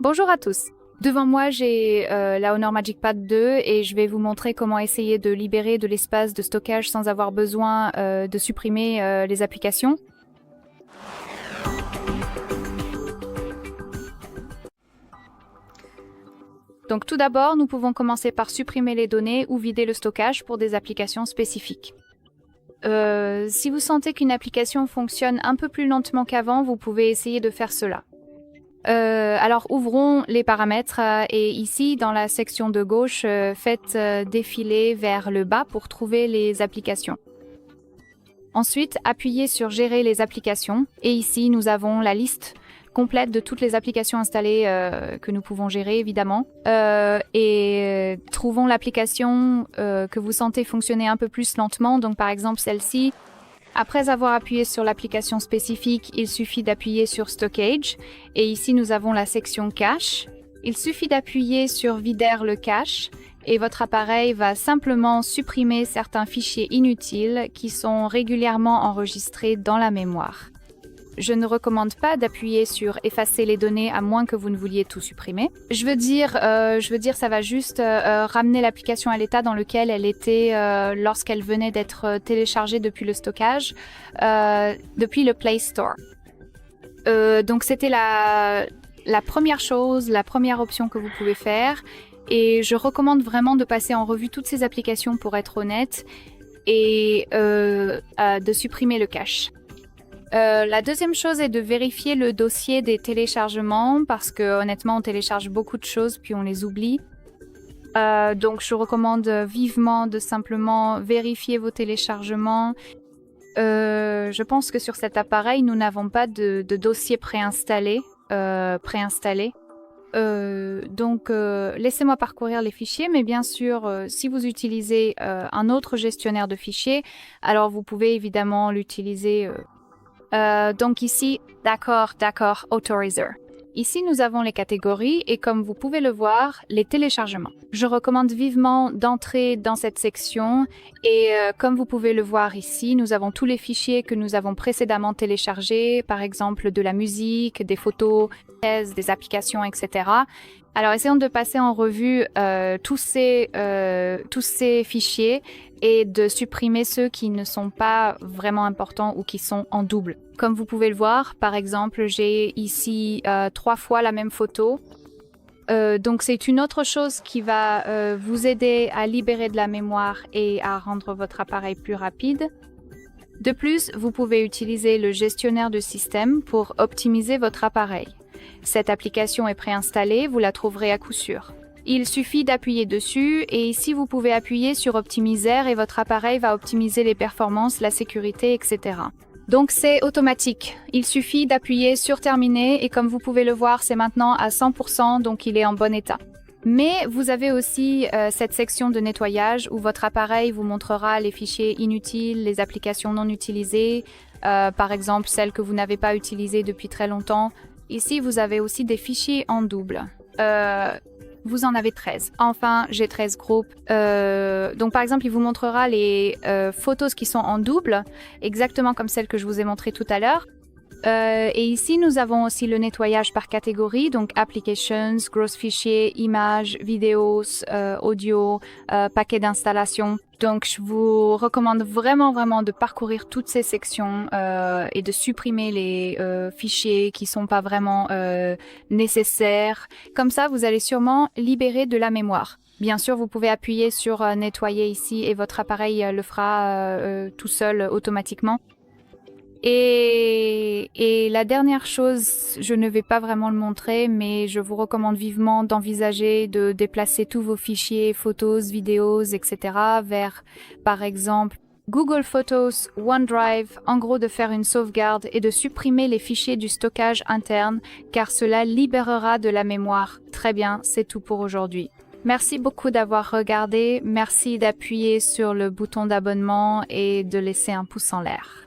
Bonjour à tous. Devant moi, j'ai la Honor Magic Pad 2 et je vais vous montrer comment essayer de libérer de l'espace de stockage sans avoir besoin de supprimer les applications. Donc tout d'abord, nous pouvons commencer par supprimer les données ou vider le stockage pour des applications spécifiques. Si vous sentez qu'une application fonctionne un peu plus lentement qu'avant, vous pouvez essayer de faire cela. Alors ouvrons les paramètres et ici dans la section de gauche, faites défiler vers le bas pour trouver les applications. Ensuite, appuyez sur Gérer les applications et ici nous avons la liste complète de toutes les applications installées que nous pouvons gérer évidemment et trouvons l'application que vous sentez fonctionner un peu plus lentement, donc par exemple celle-ci. Après avoir appuyé sur l'application spécifique, il suffit d'appuyer sur Stockage et ici nous avons la section Cache. Il suffit d'appuyer sur Vider le cache et votre appareil va simplement supprimer certains fichiers inutiles qui sont régulièrement enregistrés dans la mémoire. Je ne recommande pas d'appuyer sur Effacer les données à moins que vous ne vouliez tout supprimer. Je veux dire, ça va juste ramener l'application à l'état dans lequel elle était lorsqu'elle venait d'être téléchargée depuis le stockage, depuis le Play Store. Donc c'était la première chose, la première option que vous pouvez faire. Et je recommande vraiment de passer en revue toutes ces applications pour être honnête et de supprimer le cache. La deuxième chose est de vérifier le dossier des téléchargements parce que honnêtement on télécharge beaucoup de choses puis on les oublie. Donc je recommande vivement de simplement vérifier vos téléchargements. Je pense que sur cet appareil nous n'avons pas de dossier préinstallé. Donc laissez-moi parcourir les fichiers, mais bien sûr si vous utilisez un autre gestionnaire de fichiers, alors vous pouvez évidemment l'utiliser. Donc ici, d'accord, Authorizer. Ici, nous avons les catégories et comme vous pouvez le voir, les téléchargements. Je recommande vivement d'entrer dans cette section et comme vous pouvez le voir ici, nous avons tous les fichiers que nous avons précédemment téléchargés, par exemple de la musique, des photos, des applications, etc. Alors essayons de passer en revue tous ces fichiers et de supprimer ceux qui ne sont pas vraiment importants ou qui sont en double. Comme vous pouvez le voir, par exemple, j'ai ici 3 fois la même photo. Donc c'est une autre chose qui va vous aider à libérer de la mémoire et à rendre votre appareil plus rapide. De plus, vous pouvez utiliser le gestionnaire de système pour optimiser votre appareil. Cette application est préinstallée, vous la trouverez à coup sûr. Il suffit d'appuyer dessus et ici vous pouvez appuyer sur Optimiser et votre appareil va optimiser les performances, la sécurité, etc. Donc c'est automatique. Il suffit d'appuyer sur Terminer et comme vous pouvez le voir, c'est maintenant à 100%, donc il est en bon état. Mais vous avez aussi cette section de nettoyage où votre appareil vous montrera les fichiers inutiles, les applications non utilisées, par exemple celles que vous n'avez pas utilisées depuis très longtemps. Ici, vous avez aussi des fichiers en double. Vous en avez 13. Enfin, j'ai 13 groupes. Donc, par exemple, il vous montrera les photos qui sont en double, exactement comme celles que je vous ai montrées tout à l'heure. Et ici, nous avons aussi le nettoyage par catégorie, donc Applications, Gros fichiers, images, vidéos, audio, paquets d'installation. Donc, je vous recommande vraiment de parcourir toutes ces sections et de supprimer les fichiers qui sont pas vraiment nécessaires. Comme ça, vous allez sûrement libérer de la mémoire. Bien sûr, vous pouvez appuyer sur nettoyer ici et votre appareil le fera tout seul automatiquement. Et la dernière chose, je ne vais pas vraiment le montrer, mais je vous recommande vivement d'envisager de déplacer tous vos fichiers, photos, vidéos, etc. vers, par exemple, Google Photos, OneDrive, en gros de faire une sauvegarde et de supprimer les fichiers du stockage interne, car cela libérera de la mémoire. Très bien, c'est tout pour aujourd'hui. Merci beaucoup d'avoir regardé, merci d'appuyer sur le bouton d'abonnement et de laisser un pouce en l'air.